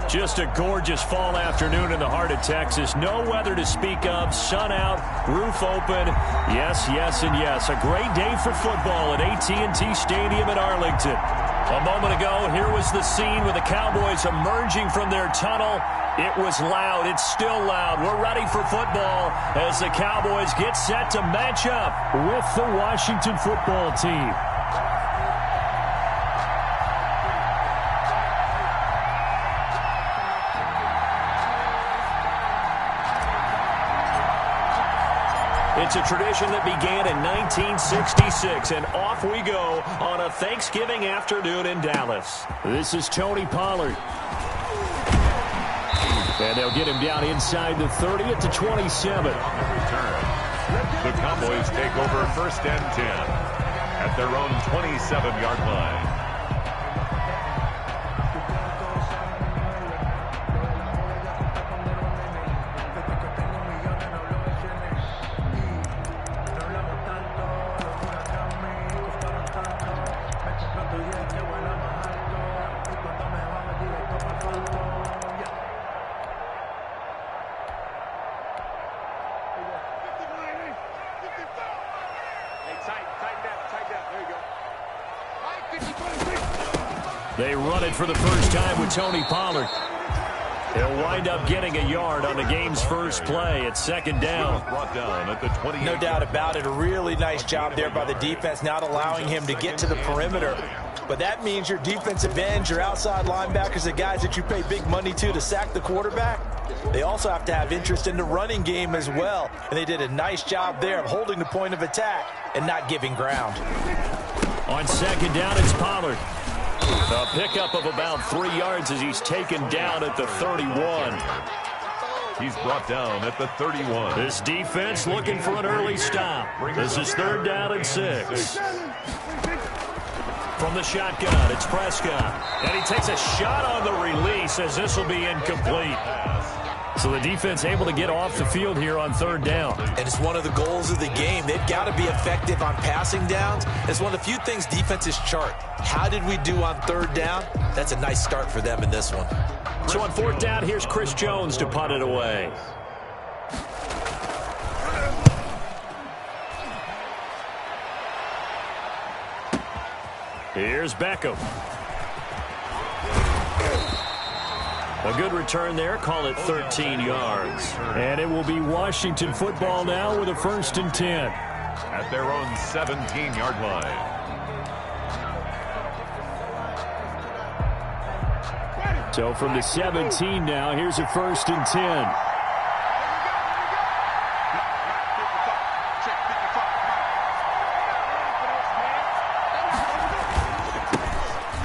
Just a gorgeous fall afternoon in the heart of Texas. No weather to speak of. Sun out, roof open. Yes, yes, and yes. A great day for football at AT&T Stadium in Arlington. A moment ago, here was the scene with the Cowboys emerging from their tunnel. It was loud. It's still loud. We're ready for football as the Cowboys get set to match up with the Washington football team. It's a tradition that began in 1966, and off we go on a Thanksgiving afternoon in Dallas. This is Tony Pollard. And they'll get him down inside the 30 at the 27. The Cowboys take over 1st and 10 at their own 27-yard line. They run it for the first time with Tony Pollard. He'll wind up getting a yard on the game's first play at 2nd down. Brought down at the 28. No doubt about it. A really nice job there by the defense, not allowing him to get to the perimeter. But that means your defensive ends, your outside linebackers, the guys that you pay big money to sack the quarterback, they also have to have interest in the running game as well. And they did a nice job there of holding the point of attack and not giving ground. On 2nd down, it's Pollard. A pickup of about 3 yards as he's taken down at the 31. He's brought down at the 31. This defense looking for an early stop. This is 3rd down and 6. From the shotgun, it's Prescott. And he takes a shot on the release as this will be incomplete. So the defense able to get off the field here on 3rd down. And it's one of the goals of the game. They've got to be effective on passing downs. It's one of the few things defenses chart. How did we do on 3rd down? That's a nice start for them in this one. So on 4th down, here's Chris Jones to punt it away. Here's Beckham. A good return there. Call it 13 yards. And it will be Washington football now with a 1st and 10. At their own 17-yard line. So from the 17 now, here's a 1st and 10.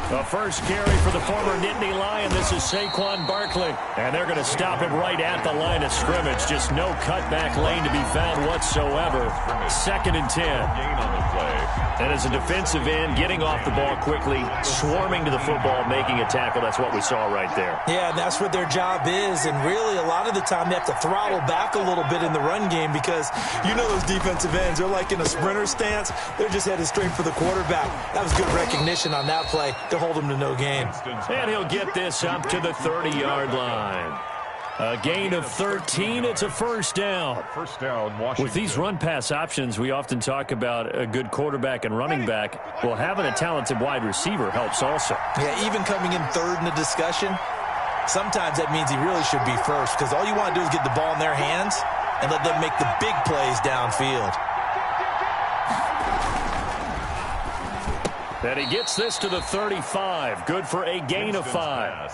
The first carry for the former Nittany Lion. This is Saquon Barkley. And they're going to stop him right at the line of scrimmage. Just no cutback lane to be found whatsoever. 2nd and 10. Gain on the play. And as a defensive end, getting off the ball quickly, swarming to the football, making a tackle. That's what we saw right there. Yeah, and that's what their job is. And really, a lot of the time, they have to throttle back a little bit in the run game because you know those defensive ends, they're like in a sprinter stance. They're just headed straight for the quarterback. That was good recognition on that play to hold him to no gain. And he'll get this up to the 30-yard line. A gain of 13. It's a 1st down. First down, Washington. With these run-pass options, we often talk about a good quarterback and running back. Well, having a talented wide receiver helps also. Yeah, even coming in 3rd in the discussion, sometimes that means he really should be 1st because all you want to do is get the ball in their hands and let them make the big plays downfield. And he gets this to the 35. Good for a gain of 5.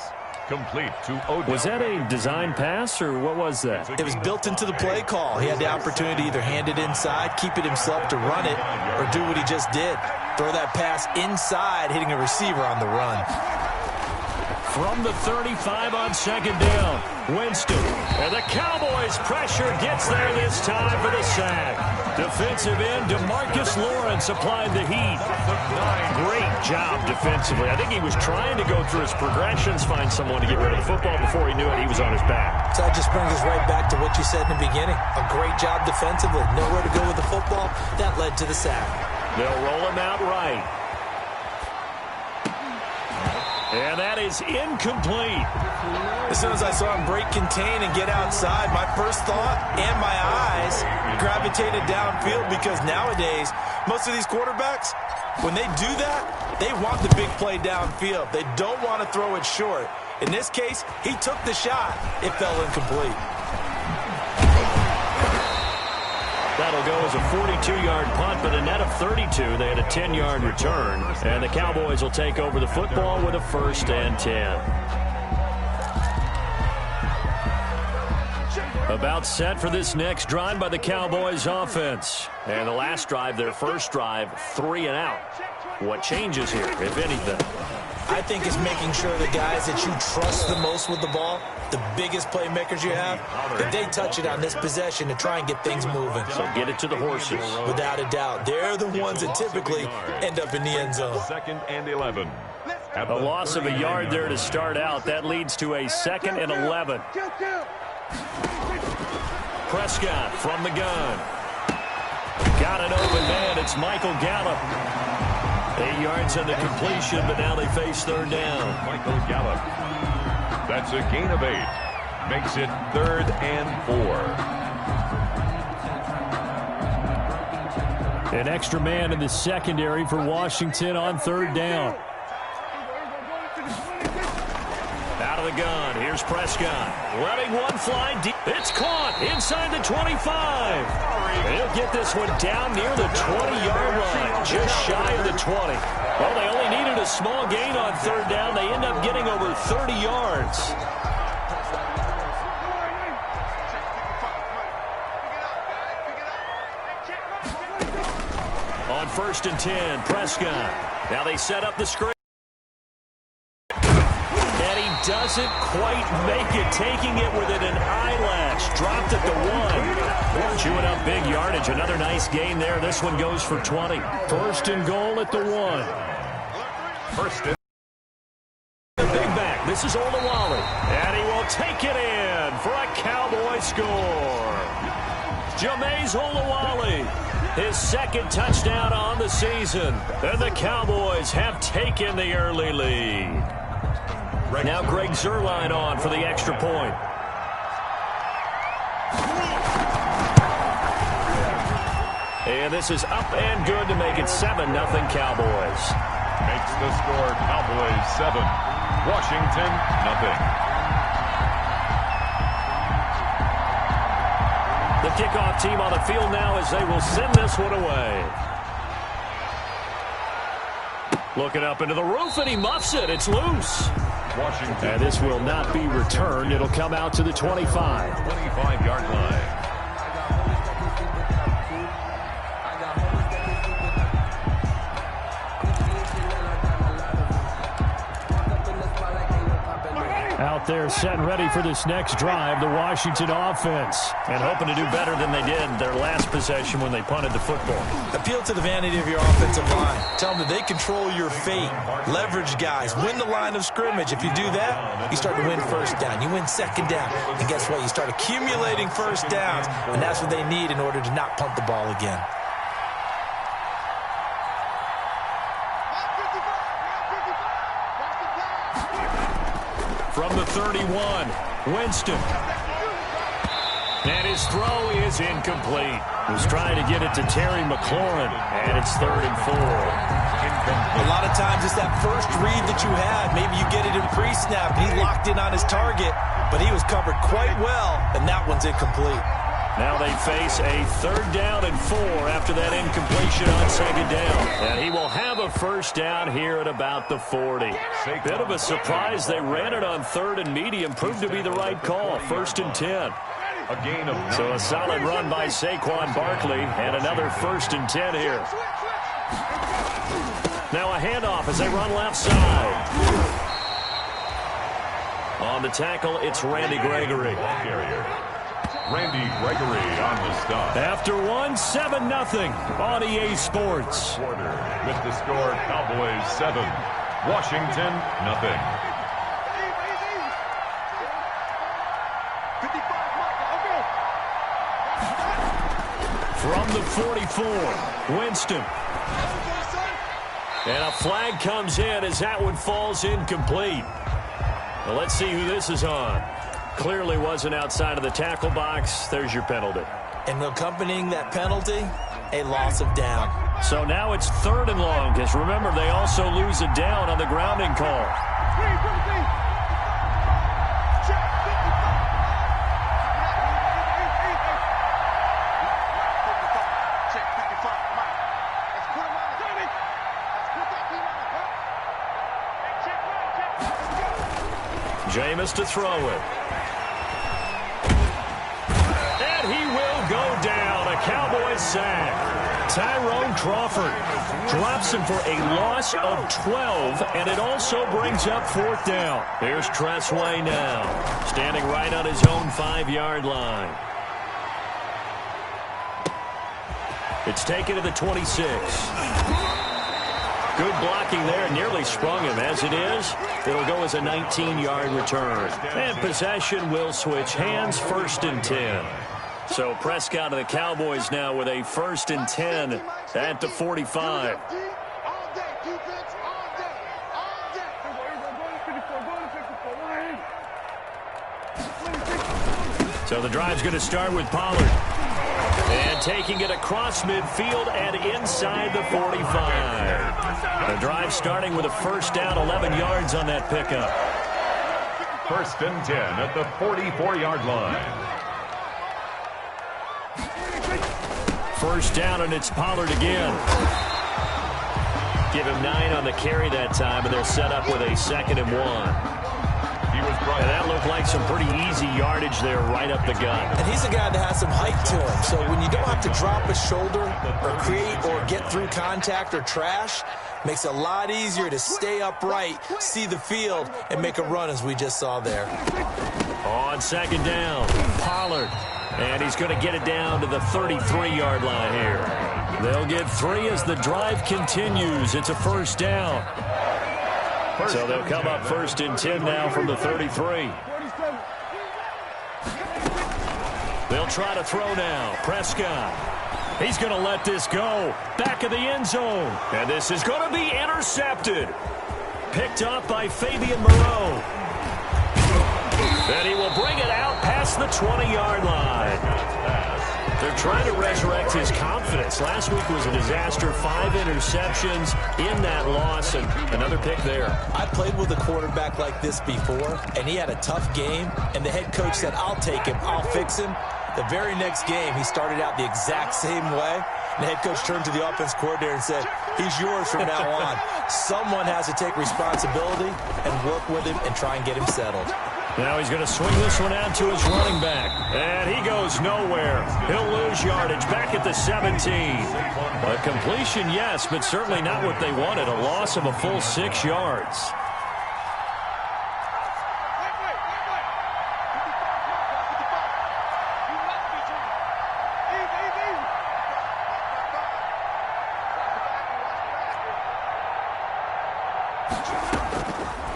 Complete to Odell. Was that a design pass, or what was that? It was built into the play call. He had the opportunity to either hand it inside, keep it himself to run it, or do what he just did. Throw that pass inside, hitting a receiver on the run. From the 35 on 2nd down, Winston. And the Cowboys' pressure gets there this time for the sack. Defensive end DeMarcus Lawrence applied the heat. Great job defensively. I think he was trying to go through his progressions, find someone to get rid of the football. Before he knew it, he was on his back. So that just brings us right back to what you said in the beginning. A great job defensively. Nowhere to go with the football. That led to the sack. They'll roll him out right. And that is incomplete. As soon as I saw him break contain and get outside, my first thought and my eyes gravitated downfield, because nowadays, most of these quarterbacks, when they do that, they want the big play downfield. They don't want to throw it short. In this case, he took the shot. It fell incomplete. That'll go as a 42-yard punt, but a net of 32. They had a 10-yard return, and the Cowboys will take over the football with a 1st and 10. About set for this next drive by the Cowboys offense. And the last drive, their first drive, 3 and out. What changes here, if anything? I think it's making sure the guys that you trust the most with the ball, the biggest playmakers you have, that they touch it on this possession to try and get things moving. So get it to the horses. Without a doubt. They're the ones that typically end up in the end zone. 2nd and 11. A loss of a yard there to start out. That leads to a 2nd and 11. Prescott from the gun. Got an open man. It's Michael Gallup. 8 yards on the completion, but now they face 3rd down. Michael Gallup. That's a gain of 8. Makes it 3rd and 4. An extra man in the secondary for Washington on 3rd down. Out of the gun. Here's Prescott. Letting one fly deep. It's caught inside the 25. He'll get this one down near the 20-yard line, just shy of the 20. Well, they only needed a small gain on 3rd down. They end up getting over 30 yards. On 1st and 10, Prescott. Now they set up the screen. Doesn't quite make it, taking it within an eyelash. Dropped at the 1. Chewing up big yardage. Another nice gain there. This one goes for 20. 1st and goal at the 1. First and the big back. This is Olawale. And he will take it in for a Cowboy score. Jameis Olawale. His 2nd touchdown on the season. And the Cowboys have taken the early lead. Now Greg Zuerlein on for the extra point. And this is up and good to make it 7-0 Cowboys. makes the score Cowboys 7, Washington 0. The kickoff team on the field now as they will send this one away. Looking up into the roof, and he muffs it. It's loose. Washington. And this will not be returned. It'll come out to the 25. 25-yard line. Out there set and ready for this next drive, the Washington offense. And hoping to do better than they did their last possession when they punted the football. Appeal to the vanity of your offensive line. Tell them that they control your fate. Leverage guys. Win the line of scrimmage. If you do that, you start to win first down. You win second down. And guess what? You start accumulating first downs. And that's what they need in order to not punt the ball again. From the 31, Winston. And his throw is incomplete. Was trying to get it to Terry McLaurin, and it's 3rd and 4. A lot of times it's that first read that you have. Maybe you get it in pre-snap, and he locked in on his target, but he was covered quite well, and that one's incomplete. Now they face a 3rd down and 4 after that incompletion on second down. And he will have a first down here at about the 40. Bit of a surprise. They ran it on 3rd and medium. Proved to be the right call. 1st and 10. A gain of 9. So a solid run by Saquon Barkley. And another 1st and 10 here. Now a handoff as they run left side. On the tackle, it's Randy Gregory. Randy Gregory on the stop. After one, 7-0 on EA Sports. With the score, Cowboys 7, Washington 0. From the 44, Winston. And a flag comes in as that one falls incomplete. Well, let's see who this is on. Clearly wasn't outside of the tackle box. There's your penalty. And accompanying that penalty, a loss of down. So now it's 3rd and long, because remember, they also lose a down on the grounding call. Jameis to throw it. And he will go down. A Cowboys sack. Tyrone Crawford drops him for a loss of 12, and it also brings up 4th down. Here's Tressway now, standing right on his own 5-yard line. It's taken to the 26. Good blocking there, nearly sprung him. As it is, it'll go as a 19-yard return. And possession will switch hands, 1st and 10. So Prescott and the Cowboys now with a 1st and 10 at the 45. So the drive's going to start with Pollard. And taking it across midfield and inside the 45. The drive starting with a 1st down, 11 yards on that pickup. 1st and 10 at the 44-yard line. 1st down, and it's Pollard again. Give him 9 on the carry that time, and they'll set up with a 2nd and 1. And that looked like some pretty easy yardage there right up the gut. And he's a guy that has some height to him. So when you don't have to drop a shoulder or create or get through contact or trash, makes it a lot easier to stay upright, see the field, and make a run as we just saw there. On 2nd down, Pollard. And he's going to get it down to the 33-yard line here. They'll get 3 as the drive continues. It's a 1st down. So they'll come up 1st and 10 now from the 33. They'll try to throw now. Prescott. He's going to let this go. Back of the end zone. And this is going to be intercepted. Picked up by Fabian Moreau. And he will bring it out past the 20-yard line. They're trying to resurrect his confidence. Last week was a disaster. 5 interceptions in that loss, and another pick there. I played with a quarterback like this before, and he had a tough game, and the head coach said, I'll take him, I'll fix him. The very next game, he started out the exact same way. And the head coach turned to the offense coordinator and said, he's yours from now on. Someone has to take responsibility and work with him and try and get him settled. Now he's going to swing this one out to his running back. And he goes nowhere. He'll lose yardage back at the 17. A completion, yes, but certainly not what they wanted. A loss of a full 6 yards.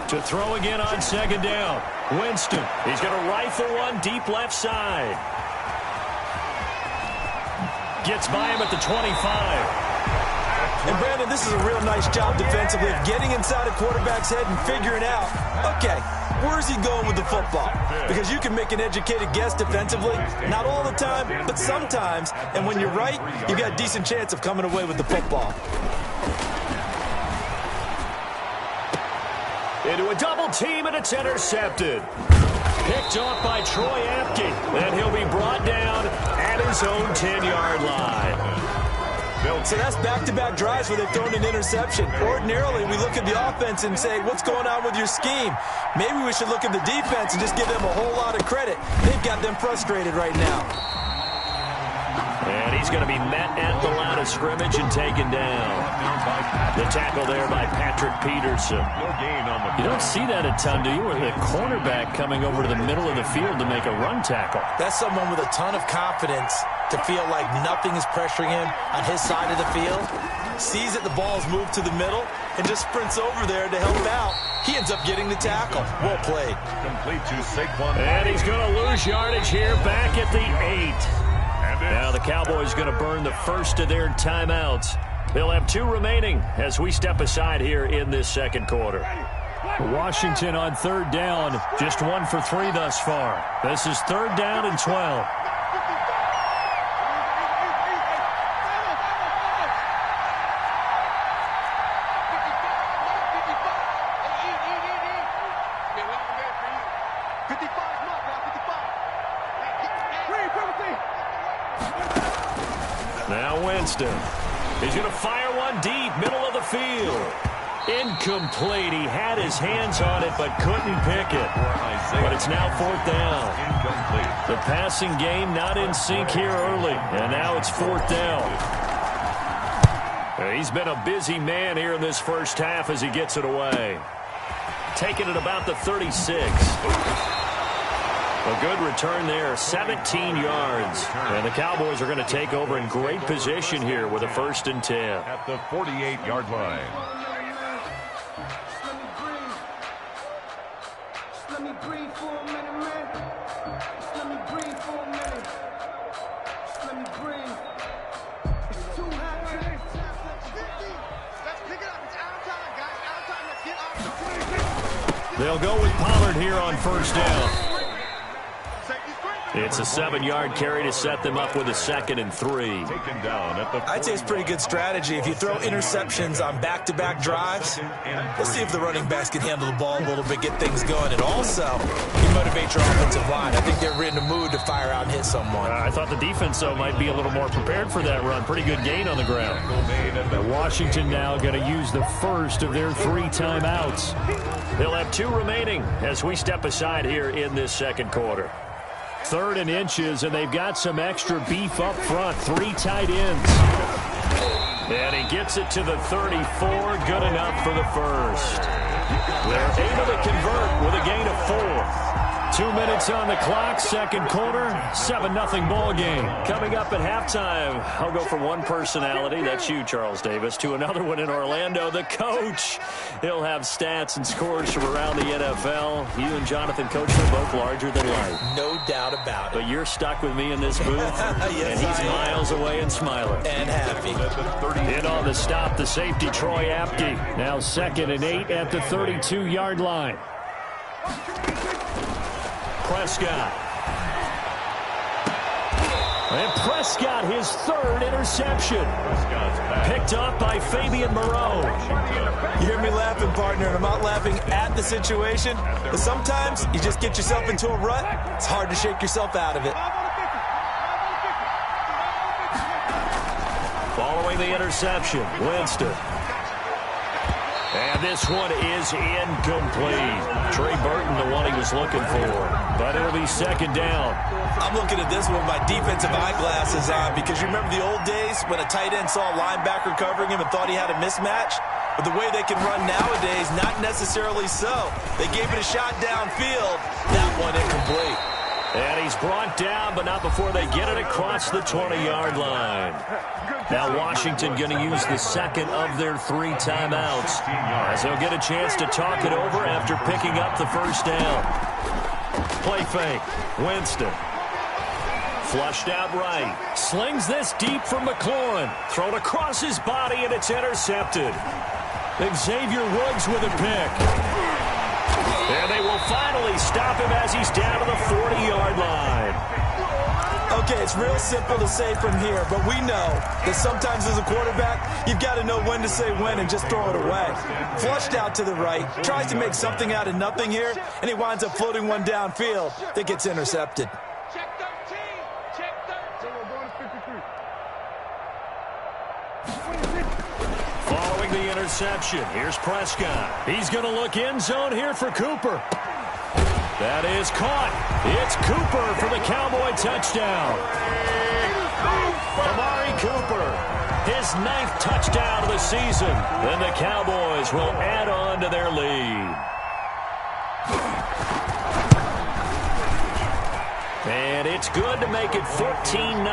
To throw again on 2nd down. Winston. He's going to rifle one deep left side. Gets by him at the 25. And Brandon, this is a real nice job defensively of getting inside a quarterback's head and figuring out, okay, where's he going with the football? Because you can make an educated guess defensively. Not all the time, but sometimes. And when you're right, you've got a decent chance of coming away with the football. Into a double team, and it's intercepted. Picked off by Troy Apke. And he'll be brought down at his own 10-yard line. So that's back-to-back drives where they've thrown an interception. Ordinarily, we look at the offense and say, what's going on with your scheme? Maybe we should look at the defense and just give them a whole lot of credit. They've got them frustrated right now. And he's going to be met at the line of scrimmage and taken down. The tackle there by Patrick Peterson. You don't see that a ton, do you? Where the cornerback coming over to the middle of the field to make a run tackle. That's someone with a ton of confidence to feel like nothing is pressuring him on his side of the field. Sees that the ball's moved to the middle and just sprints over there to help out. He ends up getting the tackle. Well played. Complete to Saquon. And he's going to lose yardage here back at the 8. Now the Cowboys going to burn the first of their timeouts They'll have 2 remaining as we step aside here in this second quarter. Washington on 3rd down, just 1 for 3 thus far. This is 3rd down and 12. Now Winston. He's going to fire one deep, middle of the field. Incomplete. He had his hands on it, but couldn't pick it. But it's now 4th down. The passing game not in sync here early, and now it's 4th down. He's been a busy man here in this first half as he gets it away. Taking it about the 36. A good return there, 17 yards. And the Cowboys are going to take over in great position here with a 1st and 10. At the 48-yard line. Let me breathe for a minute, man. Let me breathe for a minute. Let me breathe. It's too hot. Let's pick it up. It's out of time, guys. Out of time. Let's get out. They'll go with Pollard here on 1st down. It's a 7-yard carry to set them up with a 2nd and 3. Taken down at the 40. I'd say it's pretty good strategy. If you throw interceptions on back-to-back drives, let's see if the running backs can handle the ball a little bit, get things going. And also, you motivate your offensive line. I think they're in the mood to fire out and hit someone. I thought the defense, though, might be a little more prepared for that run. Pretty good gain on the ground. Washington now going to use the first of their 3 timeouts. They'll have 2 remaining as we step aside here in this second quarter. 3rd and inches, and they've got some extra beef up front. 3 tight ends. And he gets it to the 34. Good enough for the first. They're able to convert with a gain of 4. 2 minutes on the clock, second quarter, 7-0 ball game. Coming up at halftime, I'll go from one personality, that's you, Charles Davis, to another one in Orlando, the coach. He'll have stats and scores from around the NFL. You and Jonathan, Coach, are both larger than life. No doubt about it. But you're stuck with me in this booth, Yes, and he's miles away and smiling. And happy. In on the stop, the safety, Troy Apke. Now 2nd and 8 at the 32-yard line. Prescott. And Prescott, his 3rd interception. Picked up by Fabian Moreau. You hear me laughing, partner, and I'm not laughing at the situation. But sometimes you just get yourself into a rut. It's hard to shake yourself out of it. Following the interception, Winston. And this one is incomplete. Trey Burton, the one he was looking for. But it'll be 2nd down. I'm looking at this one with my defensive eyeglasses on because you remember the old days when a tight end saw a linebacker covering him and thought he had a mismatch? But the way they can run nowadays, not necessarily so. They gave it a shot downfield. That one incomplete. And he's brought down, but not before they get it across the 20-yard line. Now Washington going to use the 2nd of their 3 timeouts as they'll get a chance to talk it over after picking up the 1st down. Play fake. Winston. Flushed out right. Slings this deep from McLaurin. Thrown across his body, and it's intercepted. Xavier Woods with a pick. And they will finally stop him as he's down to the 40-yard line. Okay, it's real simple to say from here, but we know that sometimes as a quarterback, you've got to know when to say when and just throw it away. Flushed out to the right, tries to make something out of nothing here, and he winds up floating one downfield that gets intercepted. Check 13. Check 13. Following the interception, here's Prescott. He's going to look end zone here for Cooper. That is caught. It's Cooper for the Cowboy touchdown. Amari Cooper, his 9th touchdown of the season. Then the Cowboys will add on to their lead. And it's good to make it 14-0.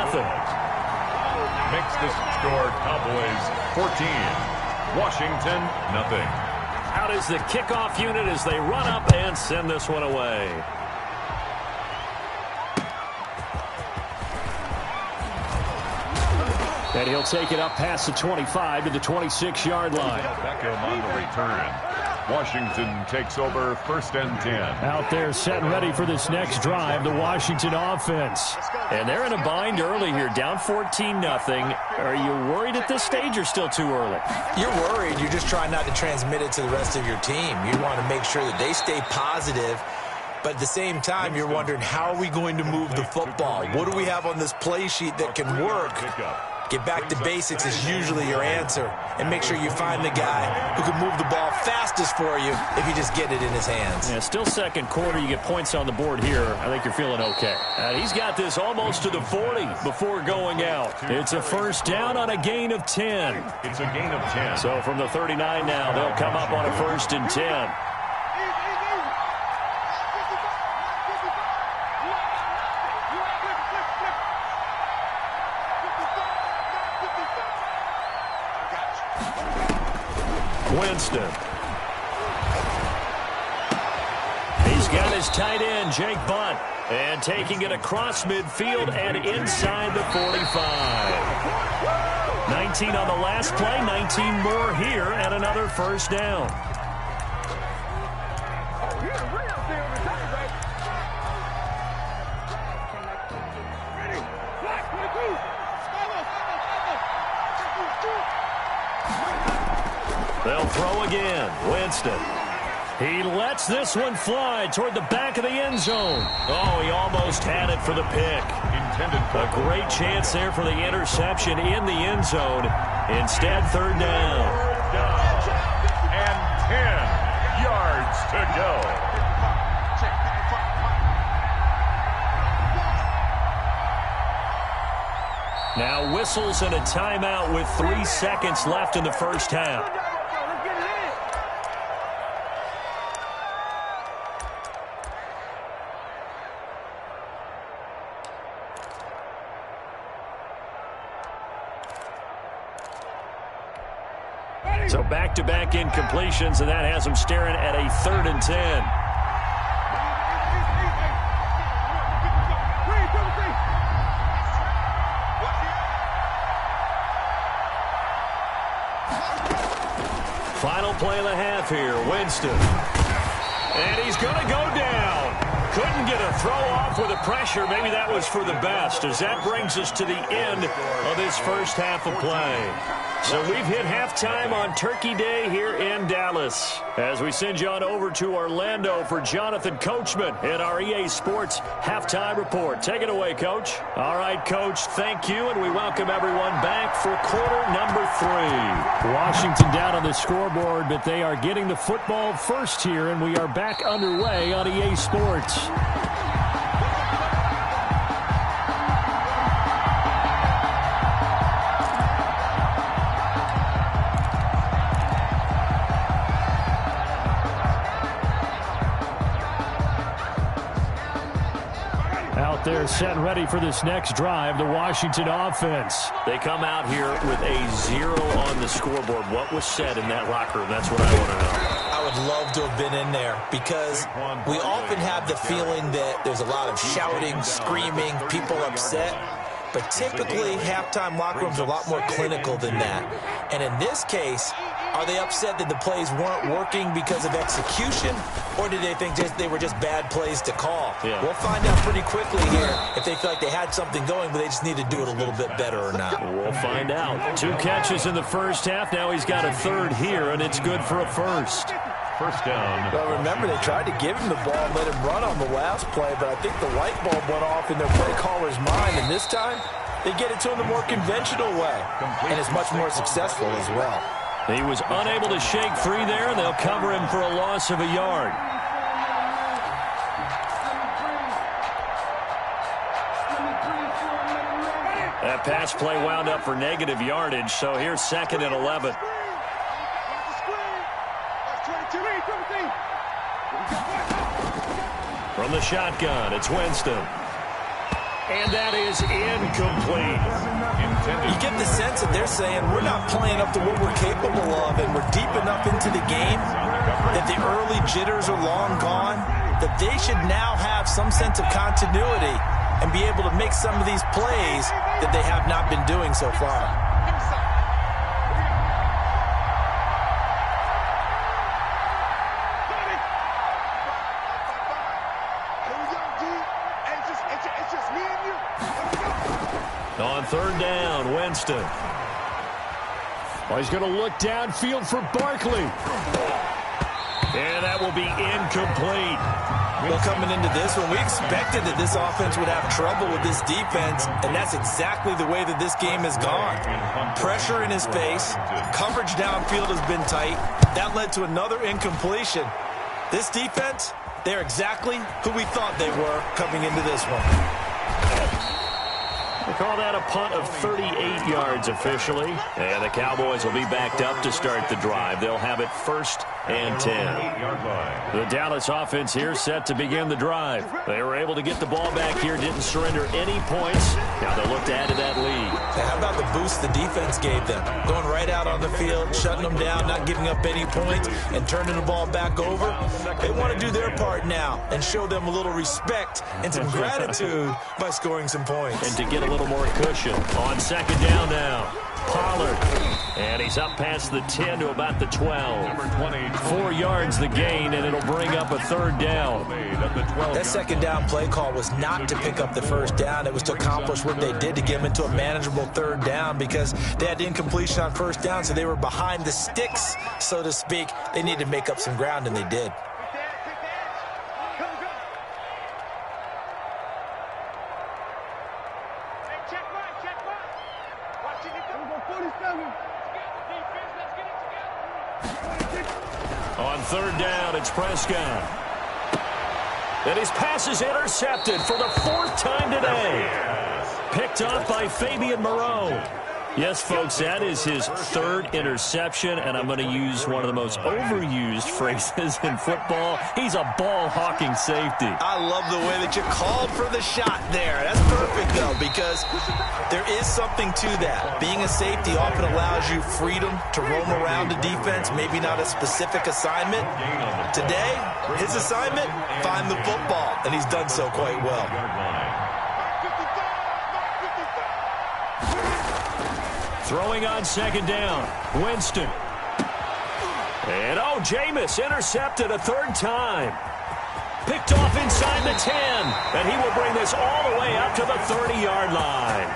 Makes the score Cowboys 14. Washington, nothing. Out is the kickoff unit as they run up and send this one away. And he'll take it up past the 25 to the 26-yard line. Beckham on the return. Washington takes over 1st and 10. Out there set ready for this next drive, the Washington offense. And they're in a bind early here, down 14-0. Are you worried at this stage or still too early? You're worried. You're just trying not to transmit it to the rest of your team. You want to make sure that they stay positive. But at the same time, you're wondering, how are we going to move the football? What do we have on this play sheet that can work? Get back to basics is usually your answer. And make sure you find the guy who can move the ball fastest for you if you just get it in his hands. Yeah, still second quarter. You get points on the board here. I think you're feeling okay. He's got this almost to the 40 before going out. It's a first down on a gain of 10. It's a gain of 10. So from the 39 now, they'll come up on a 1st and 10. Winston. He's got his tight end, Jake Butt, and taking it across midfield and inside the 45. 19 on the last play, 19 more here, and another first down. They'll throw again. Winston. He lets this one fly toward the back of the end zone. Oh, he almost had it for the pick. Intended for a great chance there for the interception in the end zone. Instead, 3rd down. And 10 yards to go. Now whistles and a timeout with 3 seconds left in the first half. So back-to-back incompletions, and that has them staring at a 3rd and 10. Final play of the half here, Winston. And he's going to go down. Couldn't get a throw off with the pressure. Maybe that was for the best, as that brings us to the end of this first half of play. So we've hit halftime on Turkey Day here in Dallas. As we send you on over to Orlando for Jonathan Coachman in our EA Sports Halftime Report. Take it away, Coach. All right, Coach, thank you, and we welcome everyone back for quarter number 3. Washington down on the scoreboard, but they are getting the football first here, and we are back underway on EA Sports. They're set and ready for this next drive, the Washington offense. They come out here with a 0 on the scoreboard. What was said in that locker room? That's what I want to know. I would love to have been in there, because we often have the feeling that there's a lot of shouting, screaming, people upset. But typically, halftime locker rooms are a lot more clinical than that. And in this case, are they upset that the plays weren't working because of execution, or did they think they were just bad plays to call? Yeah. We'll find out pretty quickly here if they feel like they had something going, but they just need to do it a little bit better or not. We'll find out. 2 catches in the first half. Now he's got a 3rd here, and it's good for a first. First down. Well, remember, they tried to give him the ball and let him run on the last play, but I think the light bulb went off in their play caller's mind, and this time they get it to him the more conventional way, and it's much more successful as well. He was unable to shake free there, and they'll cover him for a loss of a yard. That pass play wound up for negative yardage, so here's 2nd and 11. From the shotgun, it's Winston. And that is incomplete. You get the sense that they're saying we're not playing up to what we're capable of, and we're deep enough into the game that the early jitters are long gone, that they should now have some sense of continuity. and be able to make some of these plays that they have not been doing so far. On third down, Winston. Oh, he's going to look downfield for Barkley. And that will be incomplete. Well, coming into this one, we expected that this offense would have trouble with this defense, and that's exactly the way that this game has gone. Pressure in his face. Coverage downfield has been tight. That led to another incompletion. This defense, they're exactly who we thought they were coming into this one. They call that a punt of 38 yards officially. And the Cowboys will be backed up to start the drive. They'll have it 1st and 10. The Dallas offense here set to begin the drive. They were able to get the ball back here, didn't surrender any points. Now they'll look to add to that lead. How about the boost the defense gave them? Going right out on the field, shutting them down, not giving up any points, and turning the ball back over. They want to do their part now and show them a little respect and some gratitude by scoring some points. And to get a little more cushion on second down now. Pollard. And he's up past the 10 to about the 12. 4 yards the gain, and it'll bring up a third down. That second down play call was not to pick up the first down. It was to accomplish what they did to get them into a manageable third down because they had incompletion on first down, so they were behind the sticks, so to speak. They needed to make up some ground, and they did. On third down, it's Prescott. And his pass is intercepted for the 4th time today. Picked off by Fabian Moreau. Yes, folks, that is his 3rd interception, and I'm going to use one of the most overused phrases in football. He's a ball-hawking safety. I love the way that you called for the shot there. That's perfect, though, because there is something to that. Being a safety often allows you freedom to roam around the defense, maybe not a specific assignment. Today, his assignment, find the football, and he's done so quite well. Throwing on second down, Winston. And, Jameis intercepted a 3rd time. Picked off inside the 10. And he will bring this all the way up to the 30-yard line.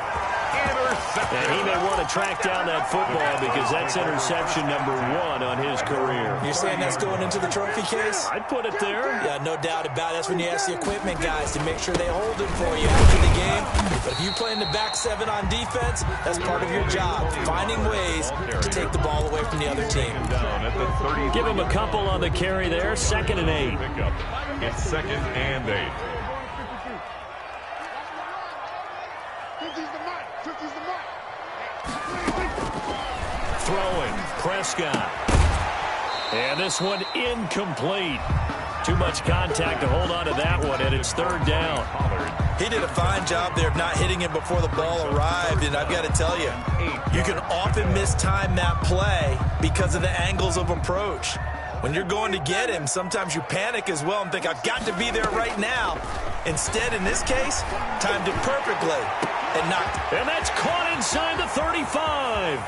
And he may want to track down that football because that's interception number 1 on his career. You're saying that's going into the trophy case? I'd put it there. Yeah, no doubt about it. That's when you ask the equipment guys to make sure they hold it for you after the game. But if you play in the back 7 on defense, that's part of your job, finding ways to take the ball away from the other team. Give him a couple on the carry there, 2nd and 8. It's 2nd and 8. Throwing, Prescott. And this one incomplete. Too much contact to hold on to that one, and it's 3rd down. He did a fine job there of not hitting him before the ball arrived, and I've got to tell you, you can often mistime that play because of the angles of approach. When you're going to get him, sometimes you panic as well and think, I've got to be there right now. Instead, in this case, timed it perfectly and knocked. And that's caught inside the 35.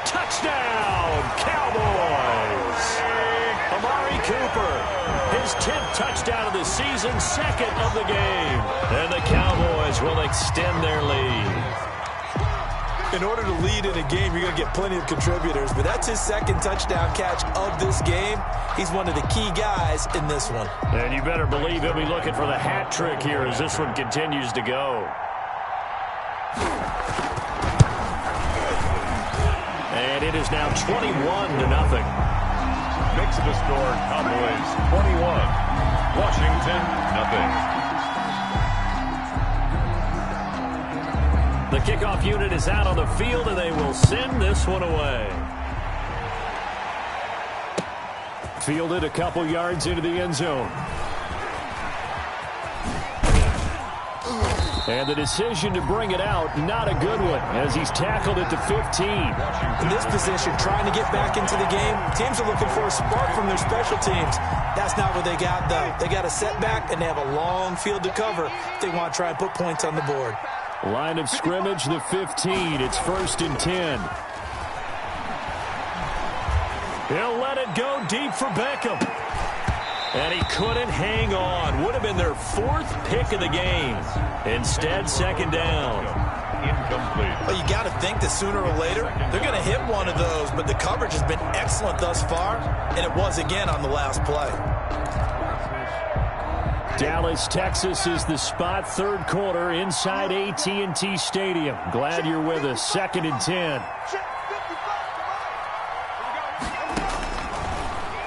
Touchdown, Cowboys. Amari Cooper, his 10th touchdown of the season, 2nd of the game. And the Cowboys will extend their lead. In order to lead in a game, you're going to get plenty of contributors, but that's his 2nd touchdown catch of this game. He's one of the key guys in this one. And you better believe he'll be looking for the hat trick here as this one continues to go. And it is now 21-0. Makes the score Cowboys 21. Washington, nothing. The kickoff unit is out on the field, and they will send this one away. Fielded a couple yards into the end zone. And the decision to bring it out, not a good one, as he's tackled at the 15. In this position, trying to get back into the game, teams are looking for a spark from their special teams. That's not what they got, though. They got a setback, and they have a long field to cover if they want to try and put points on the board. Line of scrimmage, the 15. It's 1st and 10. He'll let it go deep for Beckham. And he couldn't hang on. Would have been their 4th pick of the game. Instead, 2nd down. Incomplete. Well, you got to think that sooner or later, they're going to hit one of those, but the coverage has been excellent thus far, and it was again on the last play. Dallas, Texas is the spot, 3rd quarter inside AT&T Stadium. Glad you're with us. 2nd and 10.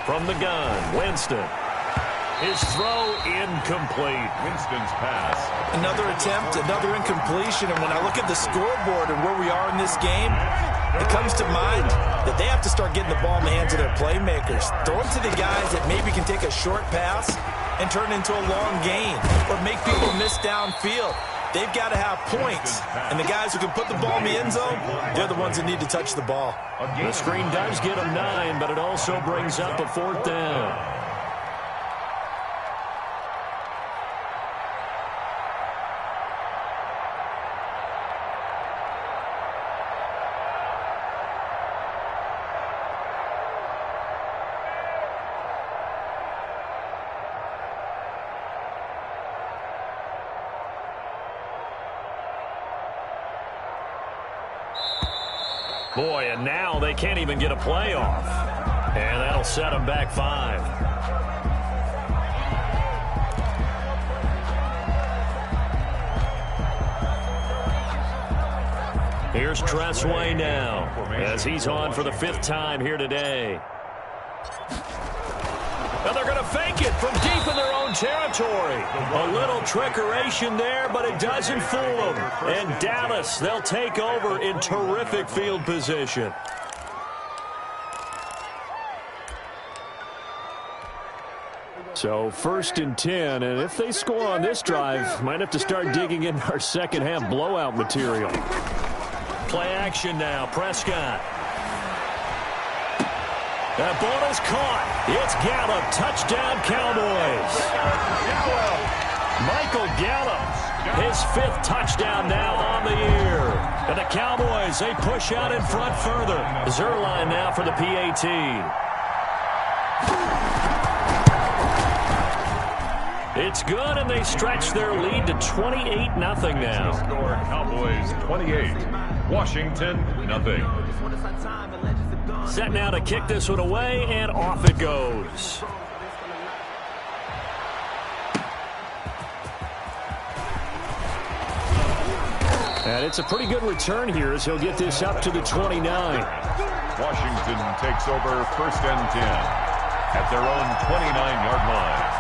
From the gun, Winston. His throw incomplete. Winston's pass. Another attempt, another incompletion, and when I look at the scoreboard and where we are in this game, it comes to mind that they have to start getting the ball in the hands of their playmakers. Throw it to the guys that maybe can take a short pass and turn it into a long gain or make people miss downfield. They've got to have points, and the guys who can put the ball in the end zone, they're the ones that need to touch the ball. The screen does get them 9, but it also brings up a 4th down. Boy, and now they can't even get a play off. And that'll set them back 5. Here's Tressway now, as he's on for the 5th time here today. And they're going to fake it from deep in their own territory. A little trickeration there, but it doesn't fool them. And Dallas, they'll take over in terrific field position. So 1st and 10, and if they score on this drive, might have to start digging in our second half blowout material. Play action now, Prescott. That ball is caught. It's Gallup. Touchdown, Cowboys. Michael Gallup, his 5th touchdown now on the year. And the Cowboys, they push out in front further. Zerline now for the PAT. It's good, and they stretch their lead to 28-0 now. Score Cowboys 28, Washington 0. Set now to kick this one away, and off it goes. And it's a pretty good return here as he'll get this up to the 29. Washington takes over 1st and 10 at their own 29-yard line.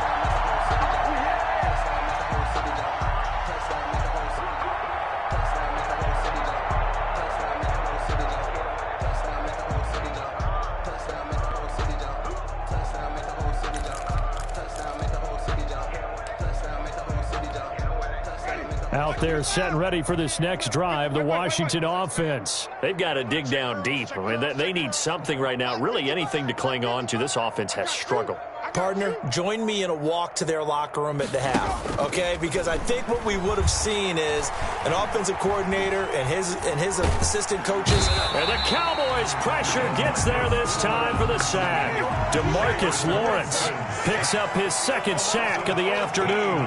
Out there set and ready for this next drive, the Washington offense. They've got to dig down deep. I mean, they need something right now, really anything to cling on to. This offense has struggled. Partner, join me in a walk to their locker room at the half, okay? Because I think what we would have seen is an offensive coordinator and his assistant coaches. And the Cowboys' pressure gets there this time for the sack. DeMarcus Lawrence picks up his 2nd sack of the afternoon.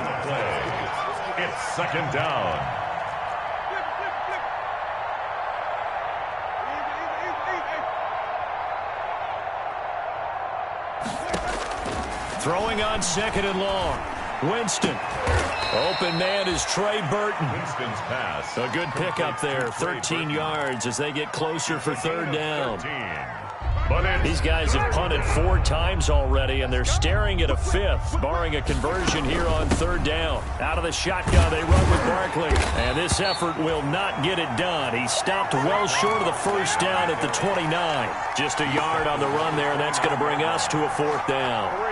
It's 2nd down. Throwing on 2nd and long. Winston. Open man is Trey Burton. Winston's pass. A good pickup there. 13 yards as they get closer for 3rd down. These guys have punted 4 times already, and they're staring at a 5th, barring a conversion here on 3rd down. Out of the shotgun, they run with Barkley. And this effort will not get it done. He stopped well short of the 1st down at the 29. Just a yard on the run there, and that's going to bring us to a 4th down. 3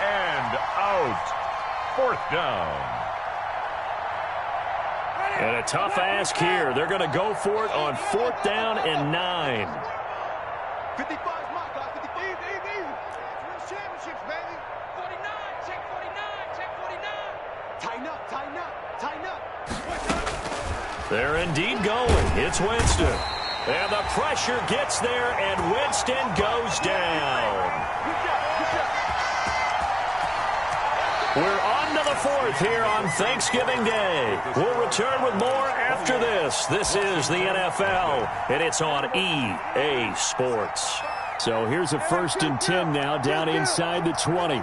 and out. 4th down. And a tough ask here. They're going to go for it on 4th down and 9. 55 is my guy. 55. Easy. Win championships, baby. 49. Check 49. Check 49. Tighten up. They're indeed going. It's Winston. And the pressure gets there, and Winston goes down. We're on to the 4th here on Thanksgiving Day. We'll return with more after this. This is the NFL, and it's on EA Sports. So here's a 1st and 10 now, down inside the 20.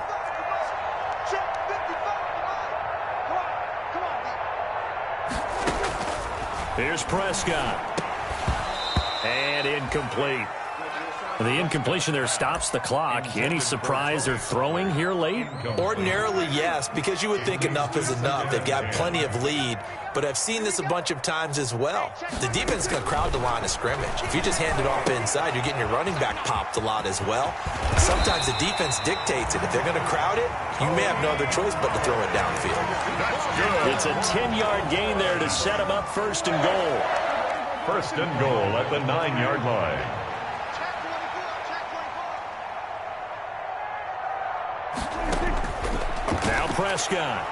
Here's Prescott. And incomplete. The incompletion there stops the clock. Any surprise they're throwing here late? Ordinarily, yes, because you would think enough is enough. They've got plenty of lead, but I've seen this a bunch of times as well. The defense is going to crowd the line of scrimmage. If you just hand it off inside, you're getting your running back popped a lot as well. Sometimes the defense dictates it. If they're going to crowd it, you may have no other choice but to throw it downfield. It's a 10-yard gain there to set them up 1st and goal. 1st and goal at the 9-yard line. Now Prescott.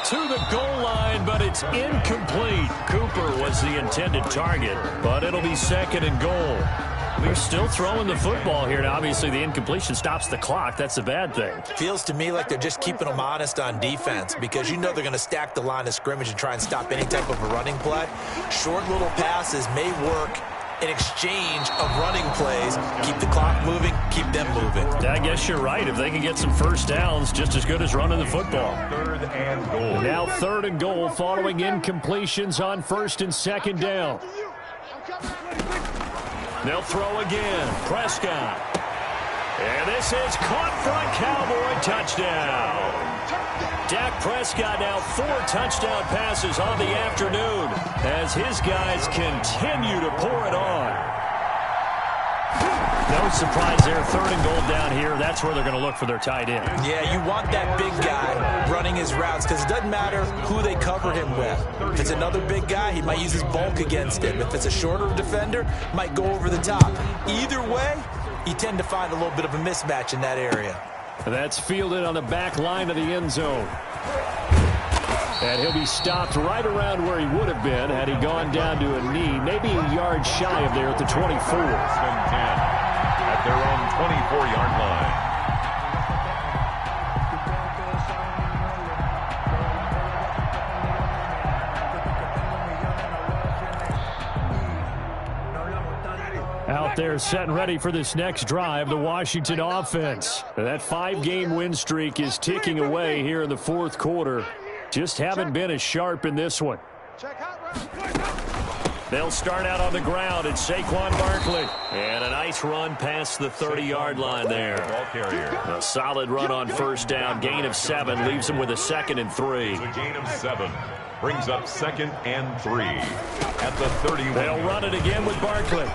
To the goal line, but it's incomplete. Cooper was the intended target, but it'll be 2nd and goal. We're still throwing the football here. Now, obviously, the incompletion stops the clock. That's a bad thing. Feels to me like they're just keeping them honest on defense because you know they're going to stack the line of scrimmage and try and stop any type of a running play. Short little passes may work in exchange of running plays. Keep the clock moving, keep them moving. I guess you're right. If they can get some 1st downs, just as good as running the football. 3rd and goal. Now 3rd and goal following incompletions on 1st and 2nd down. They'll throw again. Prescott. And this is caught for a Cowboy touchdown. Dak Prescott now 4 touchdown passes on the afternoon as his guys continue to pour it on. No surprise there. 3rd and goal down here. That's where they're going to look for their tight end. Yeah, you want that big guy running his routes because it doesn't matter who they cover him with. If it's another big guy, he might use his bulk against him. If it's a shorter defender, might go over the top. Either way, you tend to find a little bit of a mismatch in that area. That's fielded on the back line of the end zone. And he'll be stopped right around where he would have been had he gone down to a knee, maybe a yard shy of there at the 24. 1st and 10 at their own 24-yard line. Out there set and ready for this next drive, the Washington offense. That 5-game win streak is ticking away here in the 4th quarter. Just haven't been as sharp in this one. They'll start out on the ground. It's Saquon Barkley. And a nice run past the 30-yard line there. A solid run on 1st down. Gain of 7 leaves them with a 2nd and 3. A gain of 7 brings up 2nd and 3 at the 31. They'll run it again with Barkley.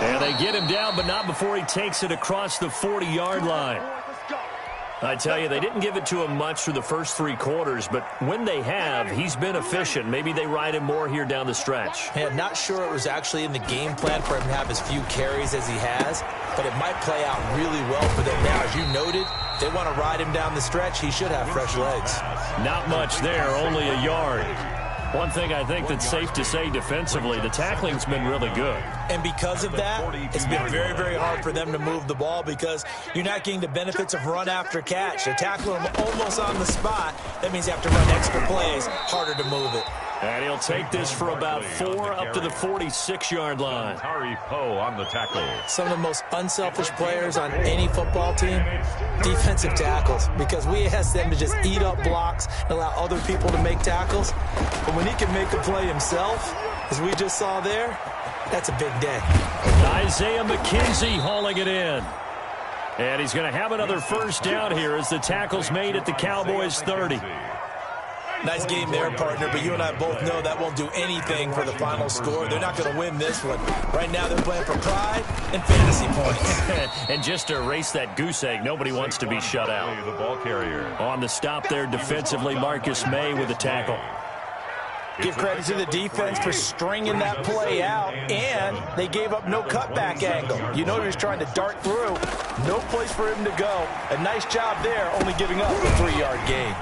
And they get him down, but not before he takes it across the 40-yard line. I tell you, they didn't give it to him much through the first 3 quarters, but when they have, he's been efficient. Maybe they ride him more here down the stretch. Yeah, not sure it was actually in the game plan for him to have as few carries as he has, but it might play out really well for them now. As you noted, they want to ride him down the stretch. He should have fresh legs. Not much there, only a yard. One thing I think that's safe to say defensively, the tackling's been really good. And because of that, it's been very, very hard for them to move the ball because you're not getting the benefits of run after catch. They tackle him almost on the spot. That means you have to run extra plays, harder to move it. And he'll take this for about 4 up to the 46-yard line. Tari Poe on the tackle. Some of the most unselfish players on any football team, defensive tackles, because we ask them to just eat up blocks and allow other people to make tackles. But when he can make a play himself, as we just saw there, that's a big day. Isaiah McKenzie hauling it in. And he's going to have another 1st down here as the tackle's made at the Cowboys' 30. Nice game there, partner, but you and I both know that won't do anything for the final score. They're not going to win this one. Right now they're playing for pride and fantasy points. And just to erase that goose egg, nobody wants to be shut out. The ball carrier. On the stop there defensively, Marcus May with the tackle. Give credit to the defense for stringing that play out, and they gave up no cutback angle. You know he was trying to dart through. No place for him to go. A nice job there, only giving up a 3-yard gain.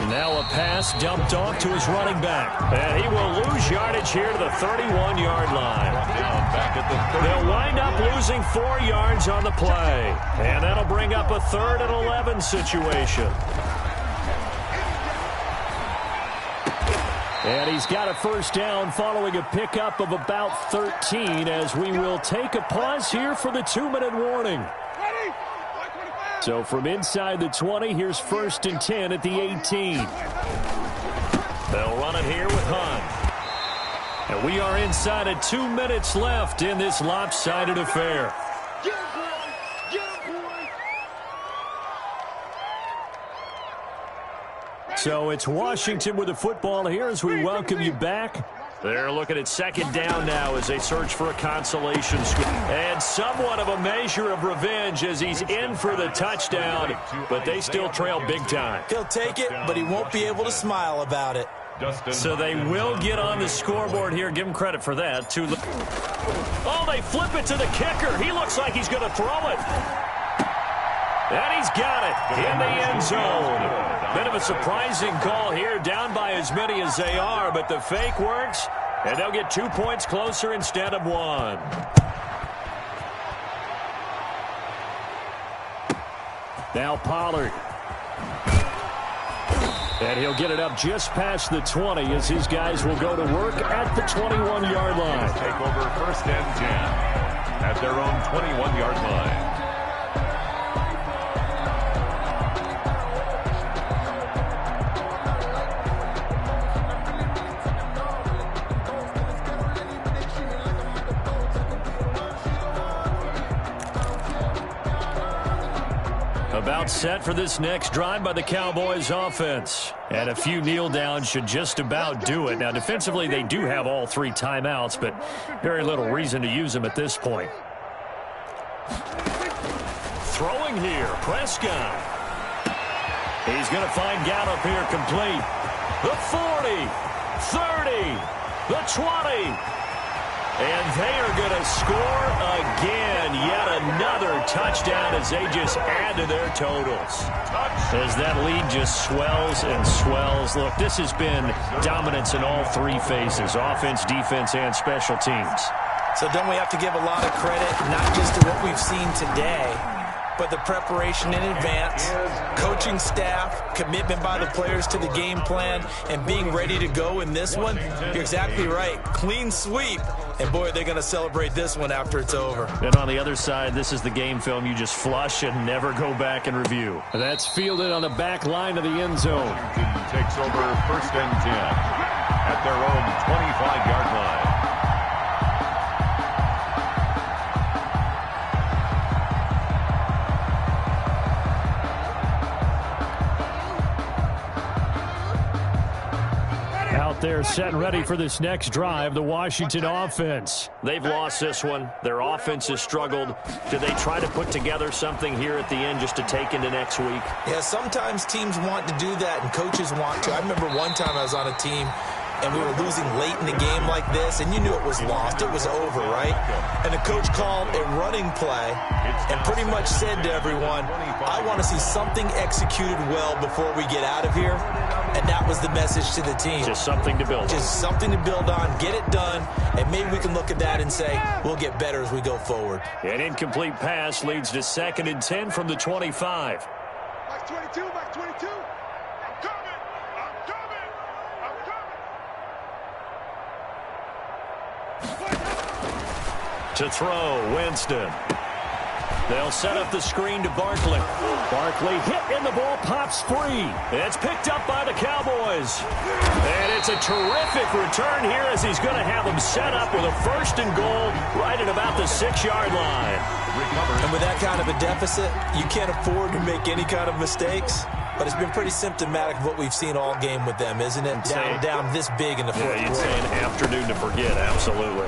Now a pass dumped off to his running back. And he will lose yardage here to the 31-yard line. Back at the 30. They'll wind up losing 4 yards on the play. And that'll bring up a 3rd and 11 situation. And he's got a first down following a pickup of about 13 as we will take a pause here for the 2-minute warning. So from inside the 20, here's 1st and 10 at the 18. They'll run it here with Hunt. And we are inside of 2 minutes left in this lopsided affair. So it's Washington with the football here as we welcome you back. They're looking at 2nd down now as they search for a consolation score. And somewhat of a measure of revenge as he's in for the touchdown, but they still trail big time. He'll take it, but he won't be able to smile about it. So they will get on the scoreboard here. Give him credit for that. Oh, they flip it to the kicker. He looks like he's going to throw it. And he's got it in the end zone. Bit of a surprising call here, down by as many as they are, but the fake works, and they'll get 2 points closer instead of 1. Now Pollard. And he'll get it up just past the 20 as his guys will go to work at the 21-yard line. Take over 1st and 10 at their own 21-yard line. About set for this next drive by the Cowboys offense. And a few kneel downs should just about do it. Now, defensively, they do have all 3 timeouts, but very little reason to use them at this point. Throwing here, Prescott. He's going to find Gallup here complete. The 40, 30, the 20. And they are going to score again. Yet another touchdown as they just add to their totals. As that lead just swells and swells. Look, this has been dominance in all 3 phases, offense, defense, and special teams. So don't we have to give a lot of credit, not just to what we've seen today, but the preparation in advance, coaching staff, commitment by the players to the game plan, and being ready to go in this one? You're exactly right. Clean sweep. And, boy, they're going to celebrate this one after it's over. And on the other side, this is the game film you just flush and never go back and review. That's fielded on the back line of the end zone. Washington takes over 1st and 10 at their own 25-yard line. They're set and ready for this next drive, the Washington offense. They've lost this one. Their offense has struggled. Do they try to put together something here at the end just to take into next week? Yeah, sometimes teams want to do that and coaches want to. I remember one time I was on a team and we were losing late in the game like this, and you knew it was lost. It was over, right? And the coach called a running play and pretty much said to everyone, I want to see something executed well before we get out of here. And that was the message to the team. Just something to build on. Just something to build on, get it done, and maybe we can look at that and say, we'll get better as we go forward. An incomplete pass leads to 2nd and 10 from the 25. Back 22, back 22. I'm coming, I'm coming, I'm coming. To throw, Winston. They'll set up the screen to Barkley. Barkley hit and the ball pops free. It's picked up by the Cowboys. And it's a terrific return here as he's going to have them set up with a 1st and goal right at about the 6-yard line. And with that kind of a deficit, you can't afford to make any kind of mistakes. but it's been pretty symptomatic of what we've seen all game with them, isn't it? Down this big in the fourth quarter. You'd say an afternoon to forget, absolutely.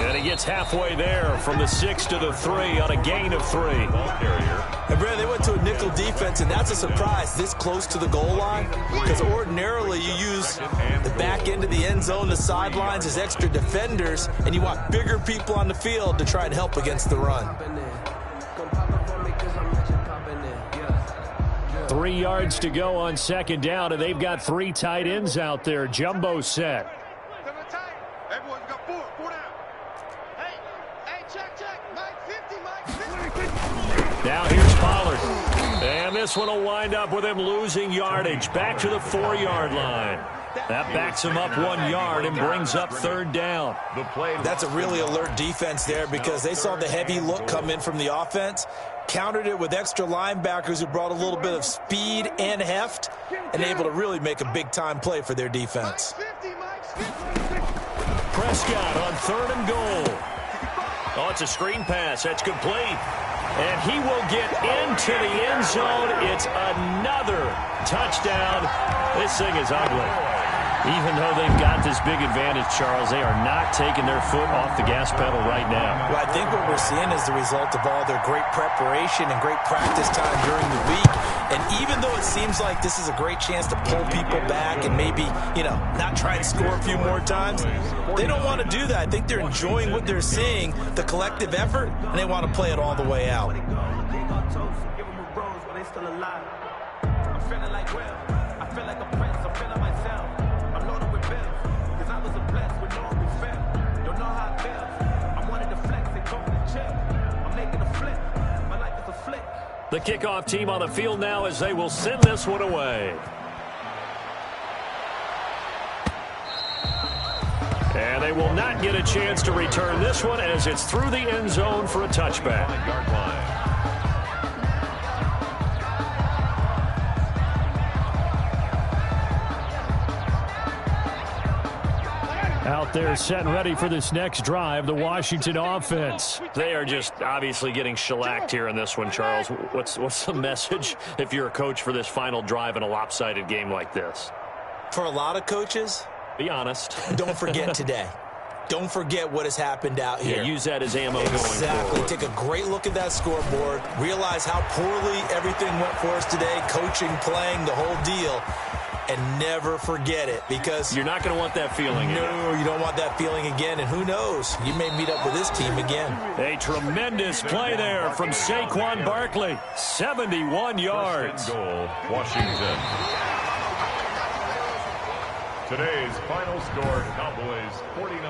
And he gets halfway there from the 6 to the 3 on a gain of 3. And Brad, they went to a nickel defense, and that's a surprise this close to the goal line, because ordinarily you use the back end of the end zone, the sidelines as extra defenders, and you want bigger people on the field to try and help against the run. 3 yards to go on second down, and they've got 3 tight ends out there. Jumbo set. Everyone's got 4 down. Hey, check. Mike 50, Mike 50. Now here's Pollard. And this one will wind up with him losing yardage. Back to the 4-yard line. That backs him up 1 yard and brings up third down. That's a really alert defense there because they saw the heavy look come in from the offense, countered it with extra linebackers who brought a little bit of speed and heft, and able to really make a big-time play for their defense. Prescott on 3rd and goal. Oh, it's a screen pass. That's complete. And he will get into the end zone. It's another touchdown. This thing is ugly. Even though they've got this big advantage, Charles, they are not taking their foot off the gas pedal right now. Well, I think what we're seeing is the result of all their great preparation and great practice time during the week. And even though it seems like this is a great chance to pull people back and maybe, not try and score a few more times, they don't want to do that. I think they're enjoying what they're seeing, the collective effort, and they want to play it all the way out. The kickoff team on the field now as they will send this one away. And they will not get a chance to return this one as it's through the end zone for a touchback. Out there set and ready for this next drive, the Washington offense. They are just obviously getting shellacked here in this one, Charles. What's the message if you're a coach for this final drive in a lopsided game like this? For a lot of coaches, be honest. Don't forget today. Don't forget what has happened out here. Yeah, use that as ammo going forward. Exactly. Take a great look at that scoreboard. Realize how poorly everything went for us today. Coaching, playing, the whole deal. And never forget it, because you're not going to want that feeling again. No, you don't want that feeling again. And who knows? You may meet up with this team again. A tremendous play there from Saquon Barkley. 71 yards. Goal, Washington. Today's final score, Cowboys 49.